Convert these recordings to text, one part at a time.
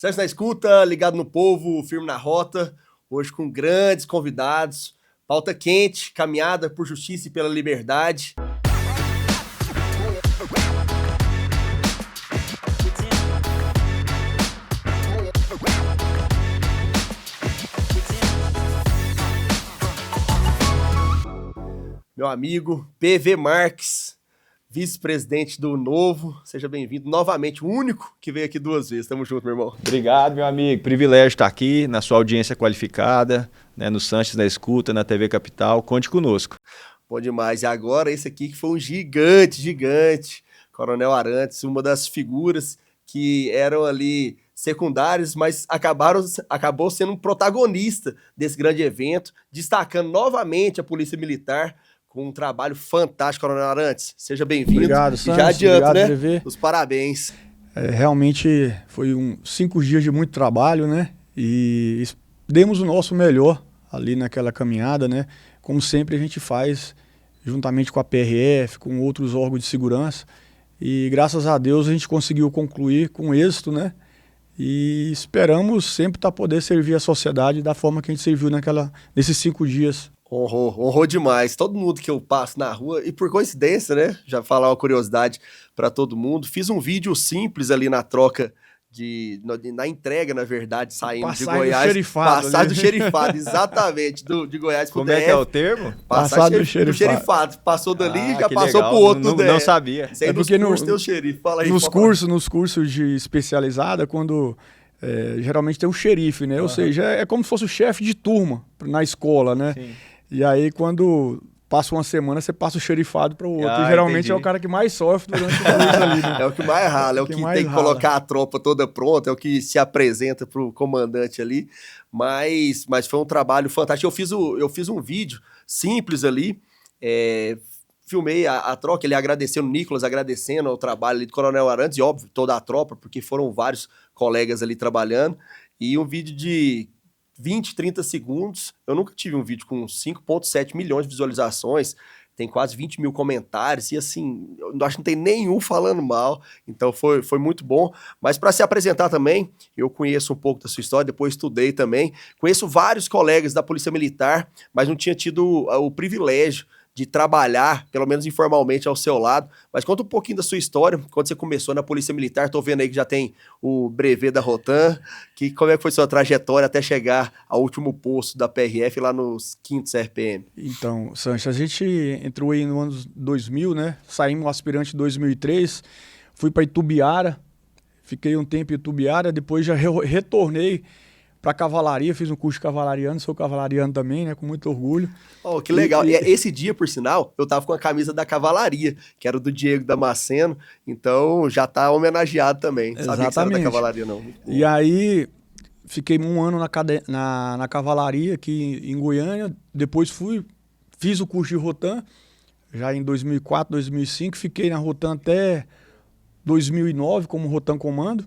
Sérgio na escuta, ligado no povo, firme na rota, hoje com grandes convidados, pauta quente, caminhada por justiça e pela liberdade. Meu amigo PV Marques, vice-presidente do Novo, seja bem-vindo novamente, o único que veio aqui 2 vezes. Tamo junto, meu irmão. Obrigado, meu amigo. Privilégio estar aqui na sua audiência qualificada, né, no Sanches na Escuta, na TV Capital. Conte conosco. Bom demais. E agora esse aqui que foi um gigante, Coronel Arantes, uma das figuras que eram ali secundários, mas acabou sendo um protagonista desse grande evento, destacando novamente a Polícia Militar, com um trabalho fantástico, Coronel Arantes. Seja bem-vindo. Obrigado, Sanches. Já adianto, obrigado, né? PV. Os parabéns. Realmente foi 5 dias de muito trabalho, né? E demos o nosso melhor ali naquela caminhada, né? Como sempre a gente faz, juntamente com a PRF, com outros órgãos de segurança. E graças a Deus a gente conseguiu concluir com êxito, né? E esperamos sempre poder servir a sociedade da forma que a gente serviu nesses 5 dias. Honrou demais. Todo mundo que eu passo na rua, e por coincidência, né? Já falar uma curiosidade para todo mundo. Fiz um vídeo simples ali na troca, na entrega, na verdade, saindo de Goiás. Passagem do xerifado, exatamente, de Goiás pro Como DF. é que é o termo? Passagem do xerifado. Passou dali, já passou legal. pro outro. Não sabia. É porque nos cursos tem o xerife. Fala aí. Nos cursos de especializada, quando geralmente tem um xerife, né? Ou seja, é como se fosse o chefe de turma na escola, né? Sim. E aí, quando passa uma semana, você passa o xerifado para o outro. E geralmente entendi. É o cara que mais sofre durante o curso ali, né? É o que mais rala, é o que tem que colocar a tropa toda pronta, é o que se apresenta para o comandante ali. Mas foi um trabalho fantástico. Eu fiz um vídeo simples ali, filmei a troca, ele agradecendo, o Nicolas agradecendo ao trabalho ali do Coronel Arantes, e óbvio, toda a tropa, porque foram vários colegas ali trabalhando. E um vídeo de 20, 30 segundos, eu nunca tive um vídeo com 5,7 milhões de visualizações, tem quase 20 mil comentários, e assim, eu acho que não tem nenhum falando mal, então foi muito bom. Mas para se apresentar também, eu conheço um pouco da sua história, depois estudei também, conheço vários colegas da Polícia Militar, mas não tinha tido o privilégio de trabalhar, pelo menos informalmente, ao seu lado. Mas conta um pouquinho da sua história, quando você começou na Polícia Militar. Tô vendo aí que já tem o brevet da Rotan, como é que foi sua trajetória até chegar ao último posto da PRF lá nos 5º RPM? Então, Sanches, a gente entrou aí no ano 2000, né? Saímos aspirante em 2003, fui para Itubiara, fiquei um tempo em Itubiara, depois já retornei para cavalaria, fiz um curso de cavalariano, sou cavalariano também, né, com muito orgulho. Oh, que legal. E esse dia, por sinal, eu tava com a camisa da cavalaria, que era do Diego Damasceno, então já tá homenageado também. Exatamente. Sabia que você era da cavalaria, não. E aí, fiquei um ano na cavalaria aqui em Goiânia, depois fiz o curso de Rotan, já em 2004, 2005, fiquei na Rotan até 2009 como Rotan Comando.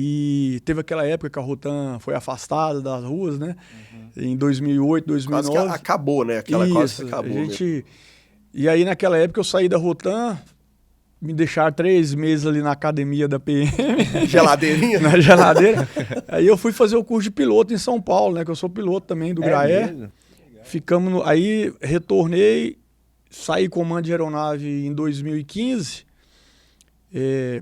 E teve aquela época que a Rotan foi afastada das ruas, né? Uhum. Em 2008, 2009. Quase que acabou, né? Quase que acabou. E aí, naquela época, eu saí da Rotan, me deixaram 3 meses ali na academia da PM. Geladeirinha? Na geladeira. Aí eu fui fazer o curso de piloto em São Paulo, né? Que eu sou piloto também do Graé. Ficamos aí retornei, saí comando de aeronave em 2015.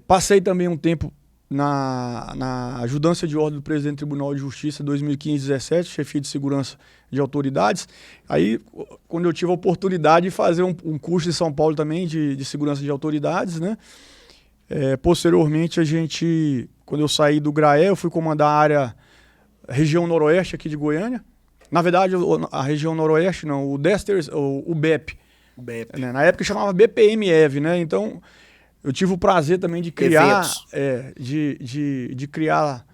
Passei também um tempo na ajudância de ordem do presidente do Tribunal de Justiça 2015-17, chefia de segurança de autoridades. Aí, quando eu tive a oportunidade de fazer um curso em São Paulo também de segurança de autoridades, né? Posteriormente, quando eu saí do Graé, eu fui comandar a região noroeste aqui de Goiânia. Na verdade, a região noroeste, não, o BEP. Né? Na época chamava BPM-EV, né? Então, eu tive o prazer também de criar, de criar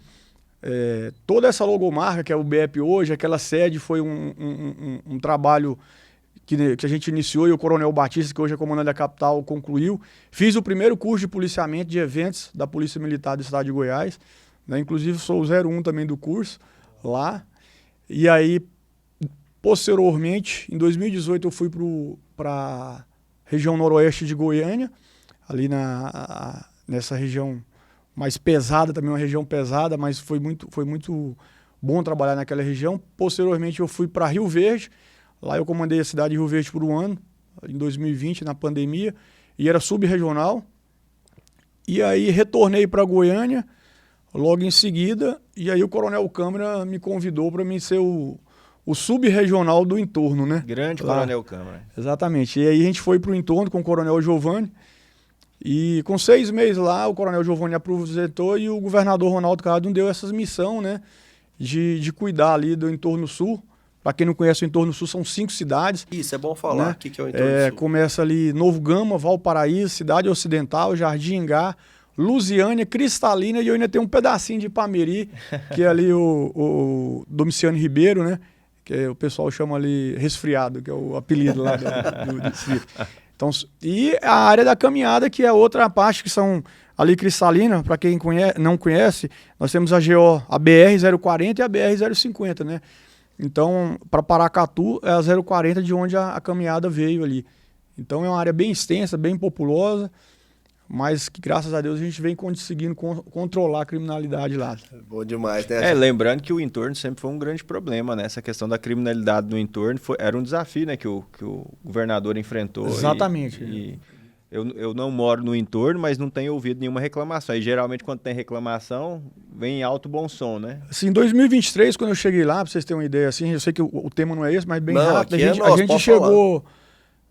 toda essa logomarca que é o BEP hoje. Aquela sede foi um trabalho que a gente iniciou e o Coronel Batista, que hoje é comandante da capital, concluiu. Fiz o primeiro curso de policiamento de eventos da Polícia Militar do Estado de Goiás, né? Inclusive sou o 01 também do curso lá. E aí, posteriormente, em 2018 eu fui para a região noroeste de Goiânia, ali nessa região mais pesada, também uma região pesada, mas foi muito bom trabalhar naquela região. Posteriormente eu fui para Rio Verde, lá eu comandei a cidade de Rio Verde por um ano, em 2020, na pandemia, e era sub-regional. E aí retornei para Goiânia, logo em seguida, e aí o Coronel Câmara me convidou para mim ser o sub-regional do entorno, né? Grande lá. Coronel Câmara. Exatamente. E aí a gente foi para o entorno com o Coronel Giovanni, e com 6 meses lá, o Coronel Giovanni apresentou e o governador Ronaldo Caiado deu essa missão, né, de cuidar ali do entorno sul. Para quem não conhece o entorno sul, são 5 cidades. Isso, é bom falar. Né? O que é o entorno sul? Começa ali Novo Gama, Valparaíso, Cidade Ocidental, Jardim Engá, Lusiânia, Cristalina, e eu ainda tenho um pedacinho de Ipameri, que é ali o Domiciano Ribeiro, né? Que o pessoal chama ali Resfriado, que é o apelido lá do distrito. Então, e a área da caminhada, que é outra parte, que são ali Cristalina, para quem não conhece, nós temos a BR-040 e a BR-050, né? Então, para Paracatu, é a 040 de onde a caminhada veio ali. Então, é uma área bem extensa, bem populosa, mas que, graças a Deus, a gente vem conseguindo controlar a criminalidade lá. Bom demais, né? Lembrando que o entorno sempre foi um grande problema, né? Essa questão da criminalidade no entorno era um desafio, né? Que o governador enfrentou. Exatamente. Eu não moro no entorno, mas não tenho ouvido nenhuma reclamação. E geralmente, quando tem reclamação, vem em alto bom som, né? Assim, em 2023, quando eu cheguei lá, para vocês terem uma ideia, assim, eu sei que o tema não é esse, mas bem rápido, a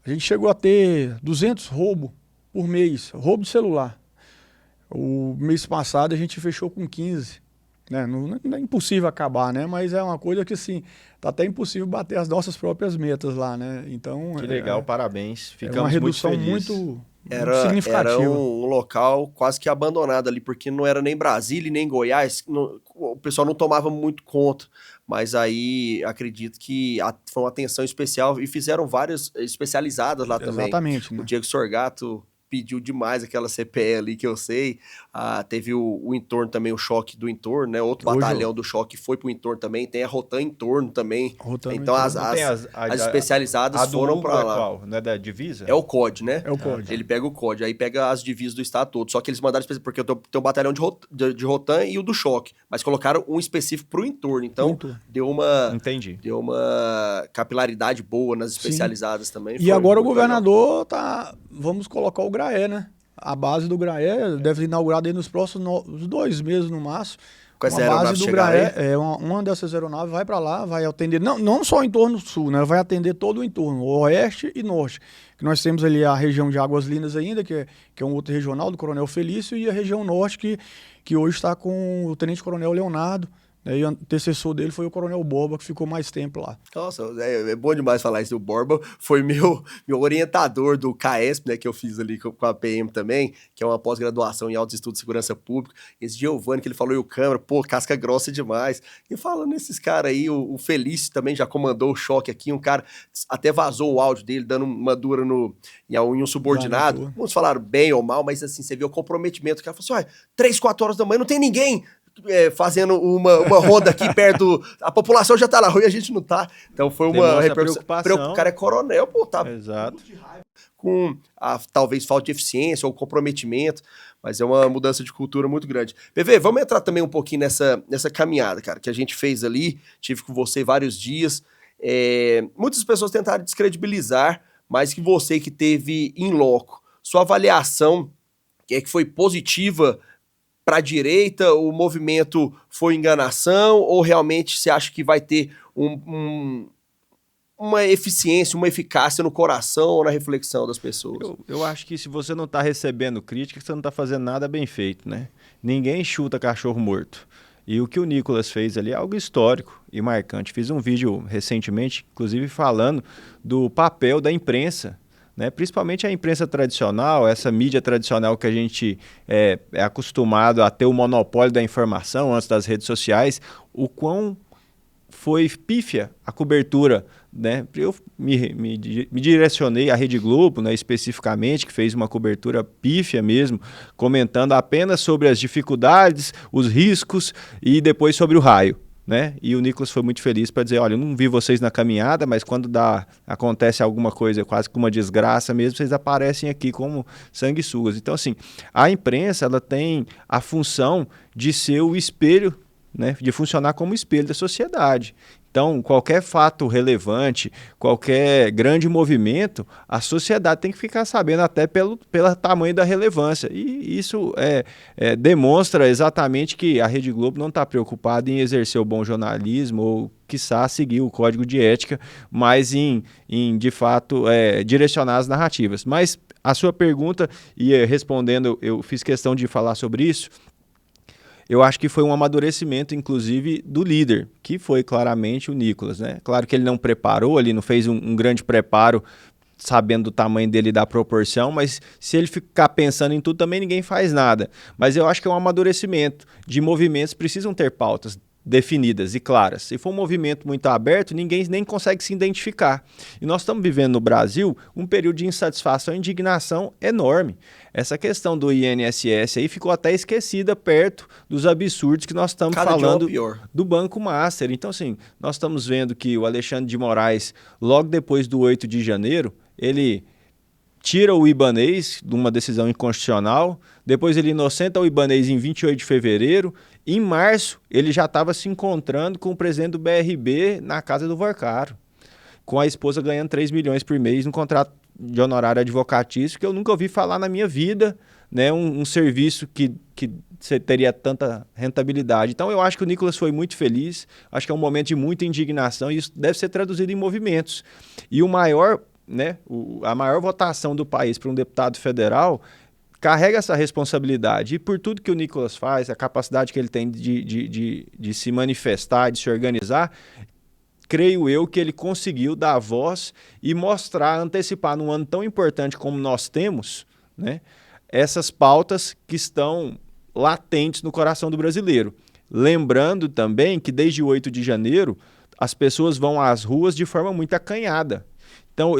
gente chegou a ter 200 roubos por mês, roubo de celular. O mês passado a gente fechou com 15. Né? Não é impossível acabar, né? Mas é uma coisa que, assim, tá até impossível bater as nossas próprias metas lá, né? Então, que legal, parabéns. Ficamos uma redução muito significativa. Era um local quase que abandonado ali, porque não era nem Brasília nem Goiás, o pessoal não tomava muito conta, mas aí acredito que foi uma atenção especial e fizeram várias especializadas lá também. Exatamente. Né? O Diego Sorgato pediu demais aquela CPE ali, que eu sei. Teve o entorno também, o choque do entorno, né? Outro batalhão do choque foi pro entorno também. Tem a Rotan entorno também. Então as especializadas foram para lá. Qual? Não é da divisa? É o COD, né? É o COD. Ele pega o COD, aí pega as divisas do estado todo. Só que eles mandaram porque eu tenho um batalhão de Rotan e o do choque. Mas colocaram um específico pro entorno. Então deu uma capilaridade boa nas especializadas também. E agora o governador vamos colocar o Graé, né? A base do Graé deve ser inaugurada aí nos próximos 2 meses no máximo. Com essa aeronave do Graé, uma dessas aeronaves vai para lá, vai atender, não só o entorno sul, né? Vai atender todo o entorno, oeste e norte. Que nós temos ali a região de Águas Lindas ainda, que é um outro regional do Coronel Felício, e a região norte, que hoje está com o Tenente Coronel Leonardo. E o antecessor dele foi o Coronel Borba, que ficou mais tempo lá. Nossa, é bom demais falar isso. O Borba foi meu orientador do CAESP, né, que eu fiz ali com a PM também, que é uma pós-graduação em Altos Estudos de Segurança Pública. Esse Giovanni, que ele falou, e o Câmara, casca grossa demais. E falando nesses caras aí, o Felício também já comandou o choque aqui, um cara até vazou o áudio dele, dando uma dura em um subordinado. Uns falaram bem ou mal, mas assim, você vê o comprometimento. O cara falou assim, 3, 4 horas da manhã, não tem ninguém fazendo uma ronda aqui perto, a população já tá na rua e a gente não tá. Então foi uma preocupação. O cara é coronel, tá Exato. Com talvez falta de eficiência ou comprometimento, mas é uma mudança de cultura muito grande. PV, vamos entrar também um pouquinho nessa caminhada, cara, que a gente fez ali, tive com você vários dias. Muitas pessoas tentaram descredibilizar, mas que você que teve in loco, sua avaliação que foi positiva para a direita, o movimento foi enganação, ou realmente você acha que vai ter uma eficiência, uma eficácia no coração ou na reflexão das pessoas? Eu acho que se você não está recebendo crítica, você não está fazendo nada bem feito, né? Ninguém chuta cachorro morto. E o que o Nicolas fez ali é algo histórico e marcante. Fiz um vídeo recentemente, inclusive falando do papel da imprensa, né? Principalmente a imprensa tradicional, essa mídia tradicional que a gente é acostumado a ter o monopólio da informação antes das redes sociais, o quão foi pífia a cobertura, né? Eu me direcionei à Rede Globo, né, especificamente, que fez uma cobertura pífia mesmo, comentando apenas sobre as dificuldades, os riscos e depois sobre o raio. né? E o Nicolas foi muito feliz para dizer, olha, eu não vi vocês na caminhada, mas quando acontece alguma coisa, quase que uma desgraça mesmo, vocês aparecem aqui como sanguessugas. Então, assim, a imprensa, ela tem a função de ser o espelho, né? De funcionar como espelho da sociedade. Então, qualquer fato relevante, qualquer grande movimento, a sociedade tem que ficar sabendo até pelo tamanho da relevância. E isso demonstra exatamente que a Rede Globo não está preocupada em exercer o bom jornalismo ou, quiçá, seguir o código de ética, mas de fato, direcionar as narrativas. Mas a sua pergunta, e respondendo, eu fiz questão de falar sobre isso, eu acho que foi um amadurecimento, inclusive, do líder, que foi claramente o Nicolas, né? Claro que ele não preparou, ele não fez um grande preparo sabendo do tamanho dele e da proporção, mas se ele ficar pensando em tudo, também ninguém faz nada. Mas eu acho que é um amadurecimento de movimentos, precisam ter pautas definidas e claras. Se for um movimento muito aberto, ninguém nem consegue se identificar. E nós estamos vivendo no Brasil um período de insatisfação e indignação enorme. Essa questão do INSS aí ficou até esquecida perto dos absurdos que nós estamos falando do Banco Master. Então, assim, nós estamos vendo que o Alexandre de Moraes, logo depois do 8 de janeiro, ele tira o Ibanez de uma decisão inconstitucional, depois ele inocenta o Ibanez em 28 de fevereiro, em março ele já estava se encontrando com o presidente do BRB na casa do Vorcaro, com a esposa ganhando 3 milhões por mês no contrato de honorário advocatício, que eu nunca ouvi falar na minha vida, né? Um serviço que teria tanta rentabilidade. Então eu acho que o Nicolas foi muito feliz, acho que é um momento de muita indignação e isso deve ser traduzido em movimentos. E o maior, né, a maior votação do país para um deputado federal carrega essa responsabilidade. E por tudo que o Nicolas faz, a capacidade que ele tem de se manifestar, de se organizar, creio eu que ele conseguiu dar voz e mostrar, antecipar num ano tão importante como nós temos, né, essas pautas que estão latentes no coração do brasileiro. Lembrando também que desde o 8 de janeiro as pessoas vão às ruas de forma muito acanhada. Então,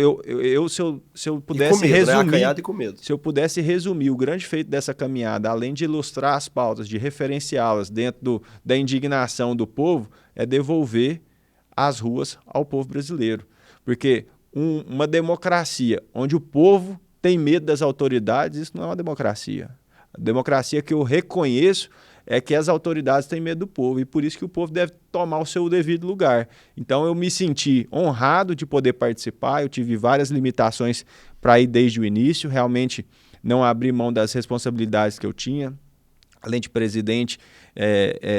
se eu pudesse resumir, né? Acanhado e com medo. Se eu pudesse resumir o grande feito dessa caminhada, além de ilustrar as pautas, de referenciá-las dentro da indignação do povo, é devolver as ruas ao povo brasileiro. Porque uma democracia onde o povo tem medo das autoridades, isso não é uma democracia. A democracia que eu reconheço é que as autoridades têm medo do povo e por isso que o povo deve tomar o seu devido lugar. Então eu me senti honrado de poder participar, eu tive várias limitações para ir desde o início, realmente não abri mão das responsabilidades que eu tinha, além de presidente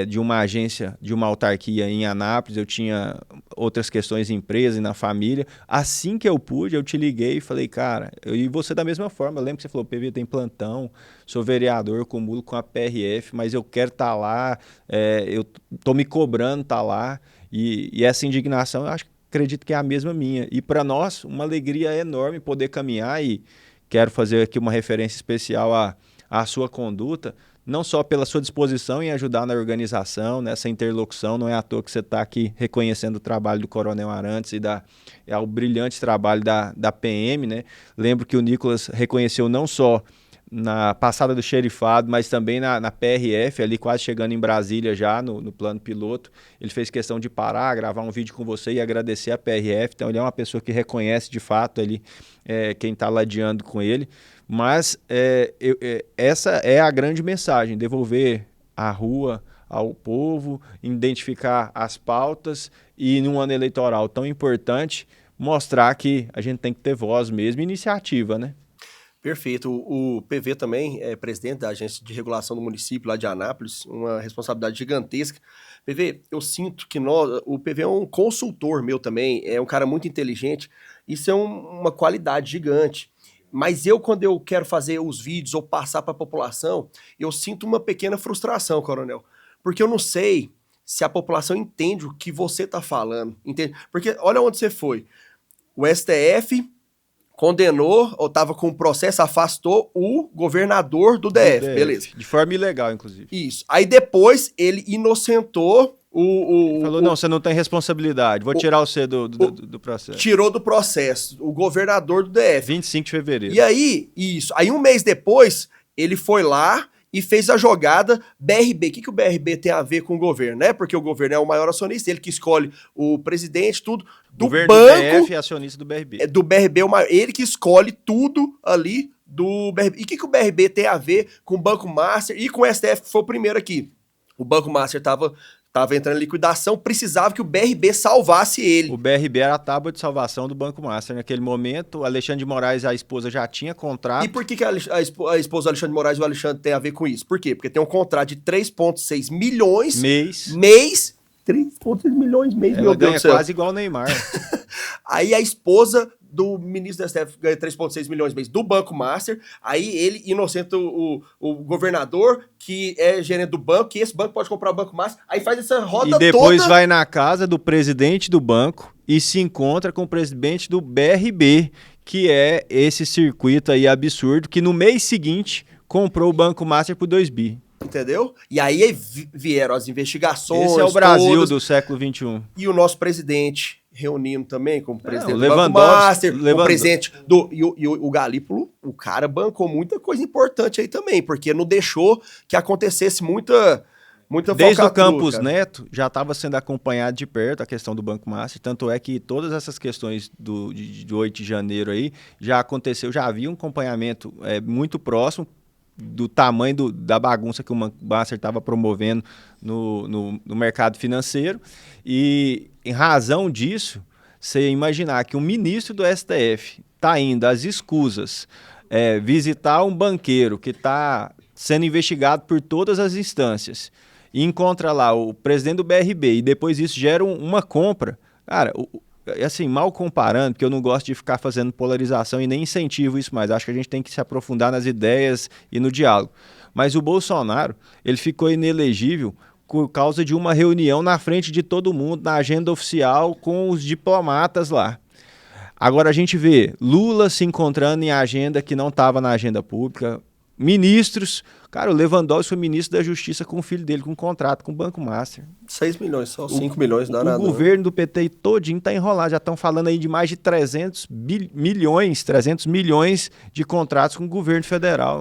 de uma agência, de uma autarquia em Anápolis, eu tinha outras questões em empresa e na família. Assim que eu pude, eu te liguei e falei, cara, e você da mesma forma, eu lembro que você falou, PV tem plantão, sou vereador, cumulo com a PRF, mas eu quero estar lá, eu estou me cobrando estar lá, e essa indignação, eu acredito que é a mesma minha. E para nós, uma alegria enorme poder caminhar e quero fazer aqui uma referência especial à sua conduta, não só pela sua disposição em ajudar na organização, nessa interlocução, não é à toa que você está aqui reconhecendo o trabalho do Coronel Arantes e o brilhante trabalho da PM, né? Lembro que o Nicolas reconheceu não só na passada do xerifado, mas também na PRF, ali quase chegando em Brasília já, no plano piloto. Ele fez questão de parar, gravar um vídeo com você e agradecer a PRF. Então ele é uma pessoa que reconhece de fato ali, quem está ladeando com ele. Mas essa é a grande mensagem, devolver a rua ao povo, identificar as pautas e num ano eleitoral tão importante, mostrar que a gente tem que ter voz mesmo, iniciativa, né? Perfeito. O PV também é presidente da Agência de Regulação do Município lá de Anápolis, uma responsabilidade gigantesca. PV, eu sinto que o PV é um consultor meu também, é um cara muito inteligente, isso é uma qualidade gigante. Mas quando eu quero fazer os vídeos ou passar para a população, eu sinto uma pequena frustração, Coronel, porque eu não sei se a população entende o que você está falando, entende? Porque olha onde você foi, o STF condenou, ou estava com o processo, afastou o governador do DF, beleza. De forma ilegal, inclusive. Isso. Aí depois ele inocentou falou, não, você não tem responsabilidade, vou tirar você do processo. Tirou do processo, o governador do DF. 25 de fevereiro. E aí, isso. Aí um mês depois, ele foi lá e fez a jogada BRB. O que o BRB tem a ver com o governo, né? Porque o governo é o maior acionista, ele que escolhe o presidente, tudo. Do governo banco, do BF é acionista do BRB. Do BRB, ele que escolhe tudo ali do BRB. E o que o BRB tem a ver com o Banco Master e com o STF, que foi o primeiro aqui? O Banco Master estava entrando em liquidação, precisava que o BRB salvasse ele. O BRB era a tábua de salvação do Banco Master. Naquele momento, o Alexandre de Moraes, a esposa, já tinha contrato. E por que a esposa do Alexandre de Moraes e o Alexandre tem a ver com isso? Por quê? Porque tem um contrato de 3,6 milhões... Mês. 3,6 milhões mês, meu Deus do céu. Quase igual o Neymar. Aí a esposa do ministro da STF ganha 3,6 milhões mês do Banco Master, aí ele inocenta o governador, que é gerente do banco, que esse banco pode comprar o Banco Master, aí faz essa roda toda... E depois vai na casa do presidente do banco e se encontra com o presidente do BRB, que é esse circuito aí absurdo, que no mês seguinte comprou o Banco Master por 2 bi. Entendeu? E aí vieram as investigações. Esse é o Brasil do século XXI. E o nosso presidente reunindo também com o presidente do Banco Master, o presidente do... E o Galípolo, o cara bancou muita coisa importante aí também, porque não deixou que acontecesse muita Desde o Campos Neto já estava sendo acompanhado de perto a questão do Banco Master, tanto é que todas essas questões de 8 de janeiro aí já aconteceu, já havia um acompanhamento muito próximo do tamanho da bagunça que o Banco Master estava promovendo no mercado financeiro. E, em razão disso, você imaginar que um ministro do STF está indo às escusas visitar um banqueiro que está sendo investigado por todas as instâncias e encontra lá o presidente do BRB e depois isso gera uma compra, cara... Assim, mal comparando, porque eu não gosto de ficar fazendo polarização e nem incentivo isso mais. Acho que a gente tem que se aprofundar nas ideias e no diálogo. Mas o Bolsonaro, ele ficou inelegível por causa de uma reunião na frente de todo mundo, na agenda oficial, com os diplomatas lá. Agora a gente vê Lula se encontrando em agenda que não estava na agenda pública, ministros... Cara, o Lewandowski foi ministro da Justiça com o filho dele, com um contrato com o Banco Master. 6 milhões, só 5 milhões, não dá nada. O governo do PT todinho está enrolado, já estão falando aí de mais de 300 milhões de contratos com o governo federal.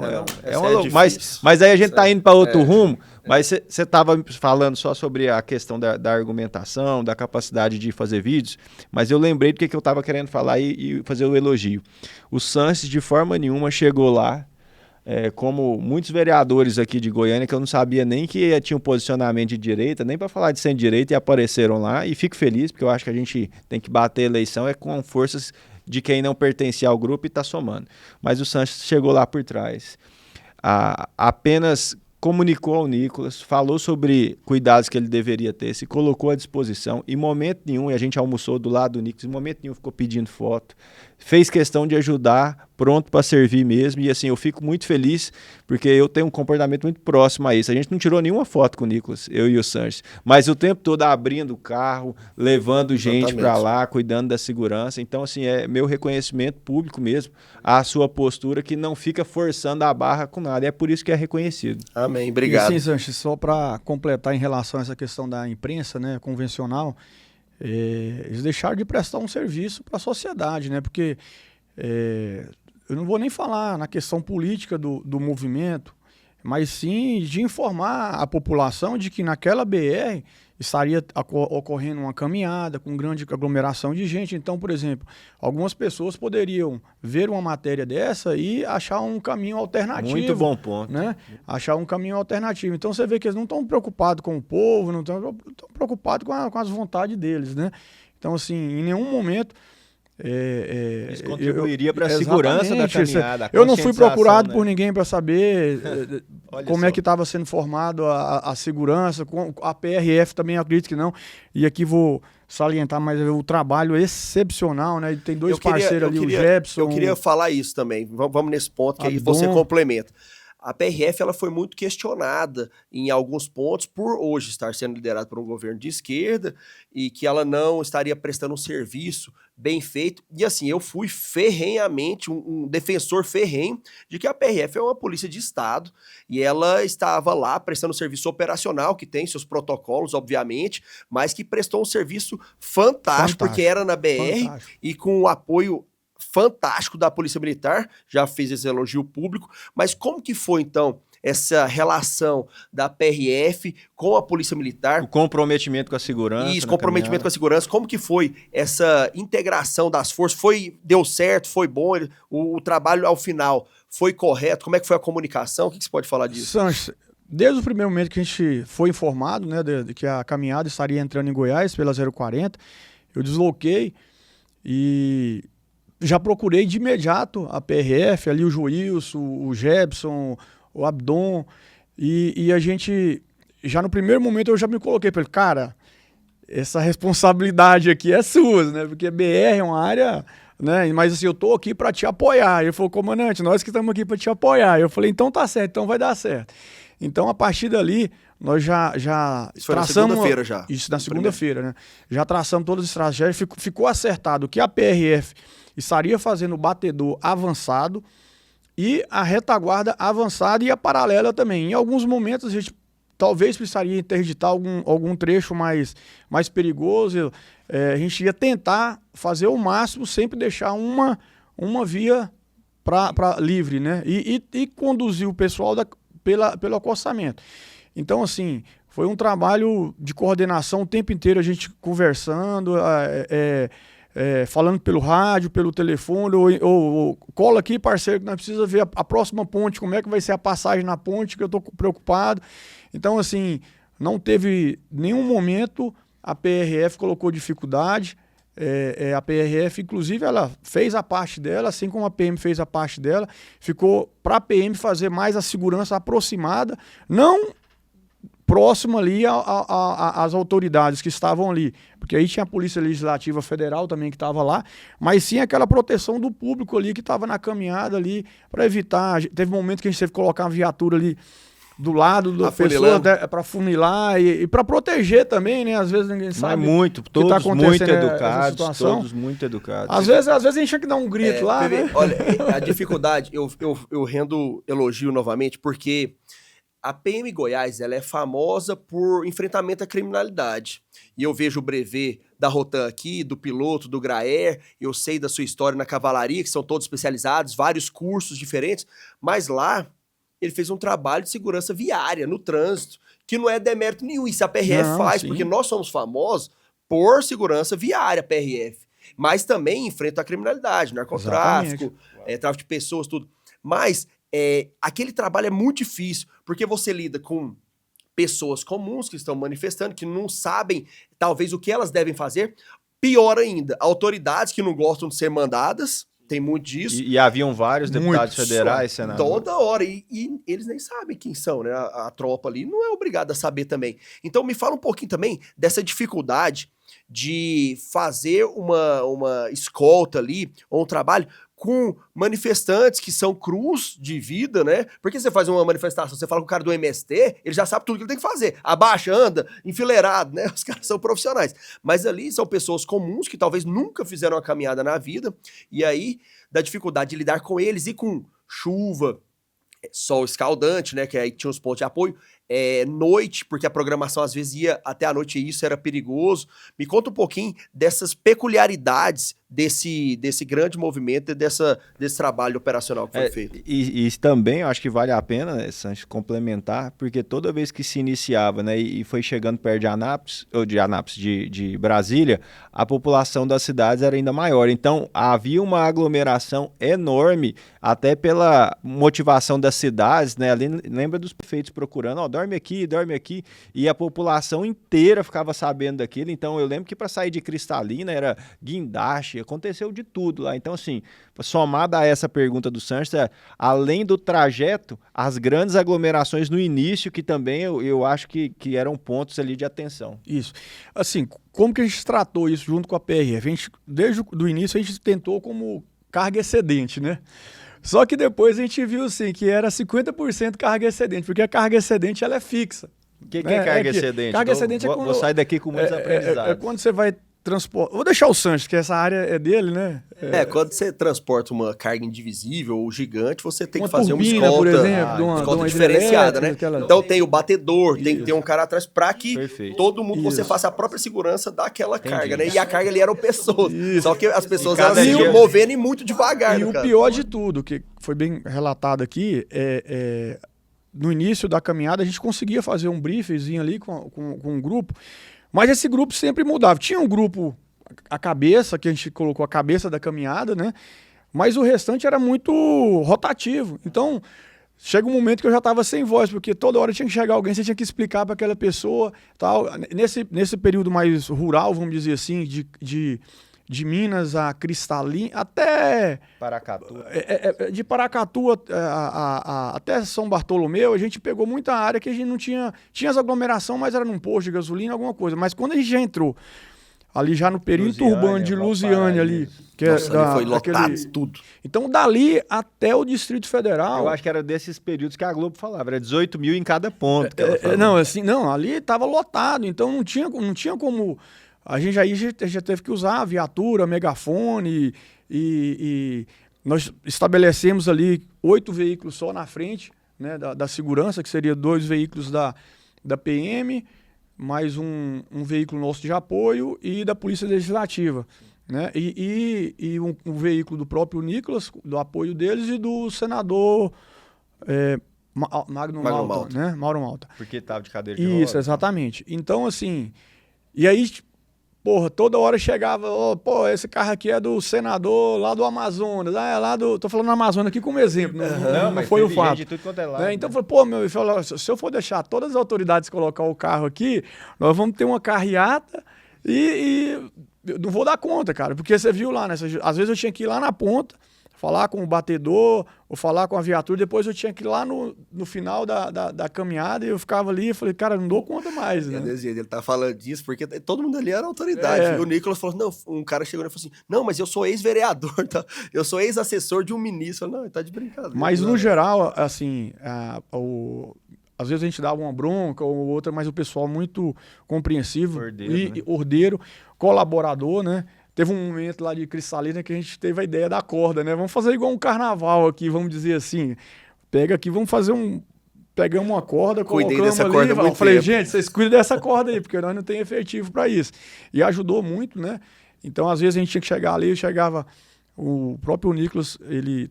Mas aí a gente está indo para outro rumo, mas você estava falando só sobre a questão da argumentação, da capacidade de fazer vídeos, mas eu lembrei do que eu estava querendo falar e fazer o elogio. O Sanches, de forma nenhuma, chegou lá, como muitos vereadores aqui de Goiânia, que eu não sabia nem que tinha um posicionamento de direita, nem para falar de centro-direita, e apareceram lá, e fico feliz, porque eu acho que a gente tem que bater a eleição com forças de quem não pertencia ao grupo e está somando. Mas o Sanches chegou lá por trás. Apenas comunicou ao Nicolas, falou sobre cuidados que ele deveria ter, se colocou à disposição, em momento nenhum, e a gente almoçou do lado do Nicolas, em momento nenhum ficou pedindo foto, fez questão de ajudar, pronto para servir mesmo, e assim, eu fico muito feliz, porque eu tenho um comportamento muito próximo a isso. A gente não tirou nenhuma foto com o Nicolas, eu e o Sanches, mas o tempo todo abrindo o carro, levando gente para lá, cuidando da segurança. Então, assim, é meu reconhecimento público mesmo, a sua postura, que não fica forçando a barra com nada, é por isso que é reconhecido. Amém, obrigado. E assim, Sanches, só para completar em relação a essa questão da imprensa, né, convencional, eles deixaram de prestar um serviço para a sociedade, né? Porque eu não vou nem falar na questão política do movimento, mas sim de informar a população de que naquela BR estaria ocorrendo uma caminhada com grande aglomeração de gente. Então, por exemplo, algumas pessoas poderiam ver uma matéria dessa e achar um caminho alternativo. Muito bom ponto. Né? Achar um caminho alternativo. Então, você vê que eles não estão preocupados com o povo, não estão preocupados com as vontades deles. Né? Então, assim, em nenhum momento... Isso contribuiria para a segurança da caminhada. Eu não fui procurado por ninguém para saber como é que estava sendo formado a segurança. A PRF também acredito que não. E aqui vou salientar mais o trabalho excepcional, né? Tem dois parceiros ali, o Jebson. Eu queria falar isso também. Vamos nesse ponto que aí você complementa. A PRF ela foi muito questionada em alguns pontos por hoje estar sendo liderada por um governo de esquerda e que ela não estaria prestando um serviço bem feito. E assim, eu fui ferrenhamente um defensor ferrenho de que a PRF é uma polícia de Estado e ela estava lá prestando serviço operacional, que tem seus protocolos, obviamente, mas que prestou um serviço fantástico. Porque era na BR e com o apoio fantástico da Polícia Militar, já fez esse elogio público, mas como que foi então essa relação da PRF com a Polícia Militar. O comprometimento com a segurança. Isso, comprometimento com a segurança. Como que foi essa integração das forças? Deu certo? Foi bom? O trabalho ao final foi correto? Como é que foi a comunicação? O que você pode falar disso? Sanches, desde o primeiro momento que a gente foi informado, né, de que a caminhada estaria entrando em Goiás pela 040, eu desloquei e já procurei de imediato a PRF, ali o Joilson, o Jebson, o Abdon, e a gente, já no primeiro momento eu já me coloquei, falei, cara, essa responsabilidade aqui é sua, né, porque BR é uma área, né, mas assim, eu tô aqui para te apoiar. Ele falou, comandante, nós que estamos aqui para te apoiar. Eu falei, então tá certo, então vai dar certo. Então, a partir dali, nós já isso foi traçamos... na segunda-feira já. Isso, na segunda-feira, né? Já traçamos todas as estratégias, ficou acertado que a PRF estaria fazendo o batedor avançado e a retaguarda avançada e a paralela também. Em alguns momentos, a gente talvez precisaria interditar algum trecho mais perigoso. A gente ia tentar fazer o máximo, sempre deixar uma via livre, né? E conduzir o pessoal pelo acostamento. Então, assim, foi um trabalho de coordenação o tempo inteiro, a gente conversando, falando pelo rádio, pelo telefone, ou cola aqui, parceiro, que nós precisamos ver a próxima ponte, como é que vai ser a passagem na ponte, que eu estou preocupado. Então, assim, não teve nenhum momento a PRF colocou dificuldade. A PRF, inclusive, ela fez a parte dela, assim como a PM fez a parte dela, ficou para a PM fazer mais a segurança aproximada, não próximo ali às autoridades que estavam ali, porque aí tinha a Polícia Legislativa Federal também que estava lá, mas sim aquela proteção do público ali que estava na caminhada ali, para evitar. Teve um momento que a gente teve que colocar uma viatura ali do lado da pessoa para funilar e para proteger também, né? Às vezes ninguém sabe. Mas todos tá muito educados, todos muito educados. Às vezes a gente tinha que dar um grito lá, né? Olha, a dificuldade, eu rendo elogio novamente, porque a PM Goiás, ela é famosa por enfrentamento à criminalidade. E eu vejo o brevet da Rotan aqui, do piloto, do Graer, eu sei da sua história na cavalaria, que são todos especializados, vários cursos diferentes, mas lá ele fez um trabalho de segurança viária, no trânsito, que não é demérito nenhum. Isso a PRF faz, sim, porque nós somos famosos por segurança viária, PRF. Mas também enfrenta a criminalidade, narcotráfico, tráfico de pessoas, tudo. Mas aquele trabalho é muito difícil, porque você lida com pessoas comuns que estão manifestando, que não sabem, talvez, o que elas devem fazer. Pior ainda, autoridades que não gostam de ser mandadas. Tem muito disso. E haviam vários deputados federais, senadores. Toda hora. E eles nem sabem quem são, né? A tropa ali não é obrigada a saber também. Então, me fala um pouquinho também dessa dificuldade de fazer uma escolta ali, ou um trabalho com manifestantes que são cruz de vida, né? Porque você faz uma manifestação, você fala com o cara do MST, ele já sabe tudo que ele tem que fazer. Abaixa, anda, enfileirado, né? Os caras são profissionais. Mas ali são pessoas comuns que talvez nunca fizeram uma caminhada na vida, e aí da dificuldade de lidar com eles e com chuva, sol escaldante, né? Que aí tinha os pontos de apoio. Noite, porque a programação às vezes ia até a noite e isso era perigoso. Me conta um pouquinho dessas peculiaridades desse grande movimento e desse trabalho operacional que foi feito. E também eu acho que vale a pena, né, Sanches, complementar, porque toda vez que se iniciava, né, e foi chegando perto de Anápolis, ou de Brasília, a população das cidades era ainda maior. Então havia uma aglomeração enorme, até pela motivação das cidades, né? Ali, lembra dos prefeitos procurando, dorme aqui, e a população inteira ficava sabendo daquilo. Então eu lembro que para sair de Cristalina era guindaste, aconteceu de tudo lá. Então, assim, somada a essa pergunta do Sanches, além do trajeto, as grandes aglomerações no início, que também eu acho que eram pontos ali de atenção. Isso. Assim, como que a gente tratou isso junto com a PRF? Desde o início, a gente tentou como carga excedente, né? Só que depois a gente viu, assim, que era 50% carga excedente, porque a carga excedente, ela é fixa. O que é carga excedente? Carga excedente é quando... Vou sair daqui com muitos aprendizados. É quando você vai transportar... Vou deixar o Sanches, que essa área é dele, né? Quando você transporta uma carga indivisível ou gigante, você tem uma que fazer turbina, uma escolta, por exemplo, escolta diferenciada, né? Então tem o batedor, tem que ter um cara atrás para que todo mundo, você faça a própria segurança daquela carga, né? E a carga ali eram pessoas. Só que as pessoas elas iam movendo e muito devagar. E o pior de tudo, que foi bem relatado aqui, no início da caminhada, a gente conseguia fazer um briefingzinho ali com um grupo, mas esse grupo sempre mudava. Tinha um grupo, a cabeça, que a gente colocou a cabeça da caminhada, né? Mas o restante era muito rotativo. Então, chega um momento que eu já estava sem voz, porque toda hora tinha que chegar alguém, você tinha que explicar para aquela pessoa, tal. Nesse período mais rural, vamos dizer assim, de Minas a Cristalina, até... Paracatu. De Paracatu até São Bartolomeu, a gente pegou muita área que a gente não tinha... Tinha as aglomerações, mas era num posto de gasolina, alguma coisa. Mas quando a gente já entrou ali já no perímetro urbano de Lusiânia ali, que ali foi lotado tudo. Então dali até o Distrito Federal... Eu acho que era desses períodos que a Globo falava, era 18 mil em cada ponto. Não, ali estava lotado, então não tinha como... A gente já teve que usar a viatura, megafone e nós estabelecemos ali 8 veículos só na frente, né, da segurança, que seria 2 veículos da PM, mais um veículo nosso de apoio e da Polícia Legislativa, né? E um veículo do próprio Nicolas, do apoio deles, e do senador Magno Malta, né? Mauro Malta. Porque estava de cadeira de rodas. Isso, exatamente. Então, assim, e aí... Porra, toda hora chegava, esse carro aqui é do senador lá do Amazonas, tô falando do Amazonas aqui como exemplo, não foi o fato. De tudo quanto é lado, então, eu falei, se eu for deixar todas as autoridades colocar o carro aqui, nós vamos ter uma carreata e eu não vou dar conta, cara, porque você viu lá, né? Às vezes eu tinha que ir lá na ponta, falar com o batedor, ou falar com a viatura, depois eu tinha que ir lá no final da caminhada, e eu ficava ali e falei, cara, não dou conta mais, né? Ele tá falando disso porque todo mundo ali era autoridade. E o Nicolas falou, não, um cara chegou e falou assim, não, mas eu sou ex-vereador, tá? Eu sou ex-assessor de um ministro. Não, ele tá de brincadeira. Mas no geral, assim, às vezes a gente dava uma bronca ou outra, mas o pessoal muito compreensivo, ordeiro, colaborador, né? Teve um momento lá de Cristalina que a gente teve a ideia da corda, né? Vamos fazer igual um carnaval aqui, vamos dizer assim. Pega aqui, vamos fazer pegamos uma corda, colocamos ali. Eu falei, gente, vocês cuidem dessa corda aí, porque nós não temos efetivo para isso. E ajudou muito, né? Então, às vezes a gente tinha que chegar ali, chegava o próprio Nicolas,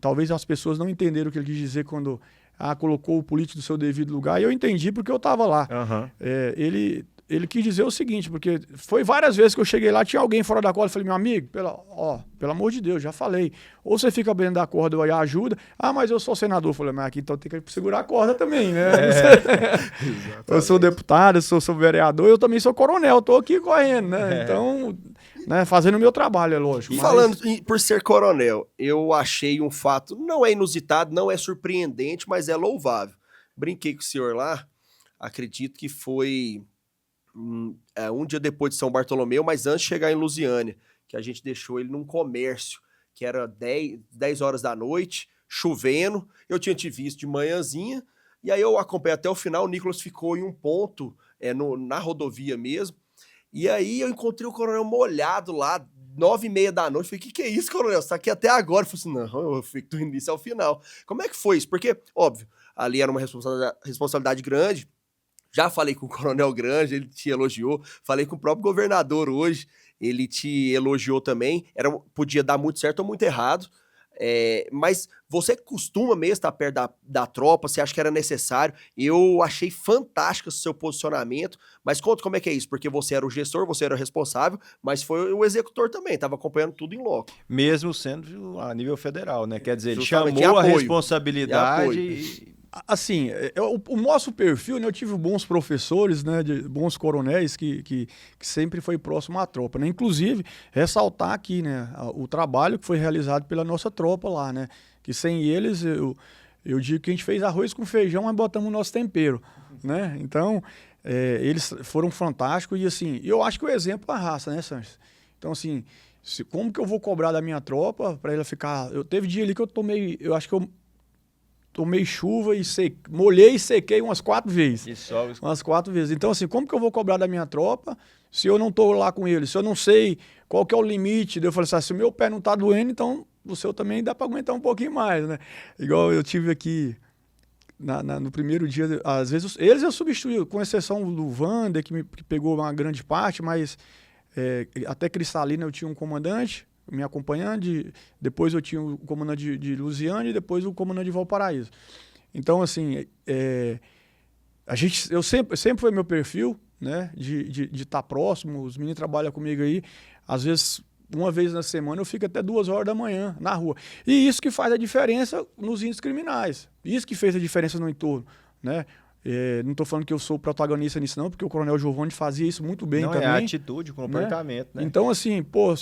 talvez as pessoas não entenderam o que ele quis dizer quando colocou o político do seu devido lugar, e eu entendi porque eu estava lá. Uhum. Ele quis dizer o seguinte, porque foi várias vezes que eu cheguei lá, tinha alguém fora da corda, eu falei, meu amigo, pelo amor de Deus, já falei, ou você fica dentro da corda ou aí ajuda, mas eu sou senador, eu falei, mas aqui então tem que segurar a corda também, né? Eu sou deputado, eu sou vereador, eu também sou coronel, eu tô aqui correndo, né? Então, né, fazendo o meu trabalho, é lógico. E falando por ser coronel, eu achei um fato, não é inusitado, não é surpreendente, mas é louvável. Brinquei com o senhor lá, acredito que foi... um dia depois de São Bartolomeu, mas antes de chegar em Lusiânia, que a gente deixou ele num comércio, que era 10 horas da noite, chovendo, eu tinha te visto de manhãzinha, e aí eu acompanhei até o final, o Nicolas ficou em um ponto, na rodovia mesmo, e aí eu encontrei o coronel molhado lá, 9h30 da noite, falei, que é isso, coronel? Você tá aqui até agora? Eu falei assim, não, eu fico do início ao final. Como é que foi isso? Porque, óbvio, ali era uma responsabilidade grande. Já falei com o Coronel Grande, ele te elogiou. Falei com o próprio governador hoje, ele te elogiou também. Podia dar muito certo ou muito errado. Mas você costuma mesmo estar perto da tropa? Você acha que era necessário? Eu achei fantástico o seu posicionamento. Mas conta como é que é isso, porque você era o gestor, você era o responsável, mas foi o executor também, estava acompanhando tudo em loco. Mesmo sendo a nível federal, né? Quer dizer, ele justamente, chamou a responsabilidade... Assim, o nosso perfil, né, eu tive bons professores, né, bons coronéis que sempre foi próximo à tropa, né? Inclusive, ressaltar aqui, né, o trabalho que foi realizado pela nossa tropa lá, né? Que sem eles, eu digo que a gente fez arroz com feijão, mas botamos o nosso tempero, né? Então, eles foram fantásticos e, assim, eu acho que o exemplo é a raça, né, Sanches? Então, assim, como que eu vou cobrar da minha tropa para ela ficar... Teve dia ali que eu acho que eu tomei chuva e molhei e sequei umas 4 vezes. Umas 4 vezes. Então, assim, como que eu vou cobrar da minha tropa se eu não estou lá com eles? Se eu não sei qual que é o limite? Eu falei assim, se o meu pé não está doendo, então o seu também dá para aguentar um pouquinho mais, né? Igual eu tive aqui no primeiro dia, às vezes eles eu substituí, com exceção do Wander, que pegou uma grande parte, mas até Cristalina eu tinha um comandante me acompanhando, depois eu tinha o comandante de Lusiânia e depois o comandante de Valparaíso. Então, assim, eu sempre foi meu perfil, né, de estar próximo, os meninos trabalham comigo aí, às vezes, uma vez na semana, eu fico até 2 horas da manhã na rua. E isso que faz a diferença nos índices criminais, isso que fez a diferença no entorno, né? Não estou falando que eu sou protagonista nisso não, porque o Coronel Giovanni fazia isso muito bem também. É a atitude, o comportamento, né? Então, assim, pô,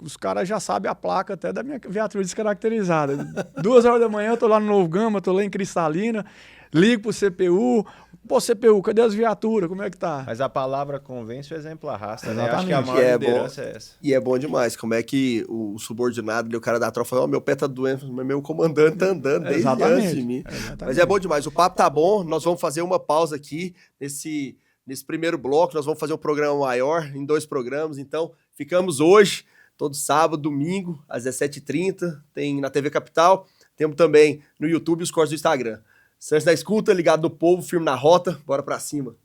os caras já sabem a placa até da minha viatura descaracterizada. 2 horas da manhã eu tô lá no Novo Gama, tô lá em Cristalina, ligo pro CPU, pô, CPU, cadê as viaturas, como é que tá? Mas a palavra convence, o exemplo arrasta, né? Exatamente. Acho que a maior liderança é essa. E é bom demais, como é que o subordinado, o cara da tropa fala, meu pé tá doendo, mas meu comandante tá andando desde antes de mim. Mas é bom demais, o papo tá bom, nós vamos fazer uma pausa aqui nesse primeiro bloco, nós vamos fazer um programa maior, em 2 programas, então ficamos hoje, todo sábado, domingo, às 17h30, tem na TV Capital, temos também no YouTube os cortes do Instagram. Santos da Escuta, ligado no povo, firme na rota, bora pra cima.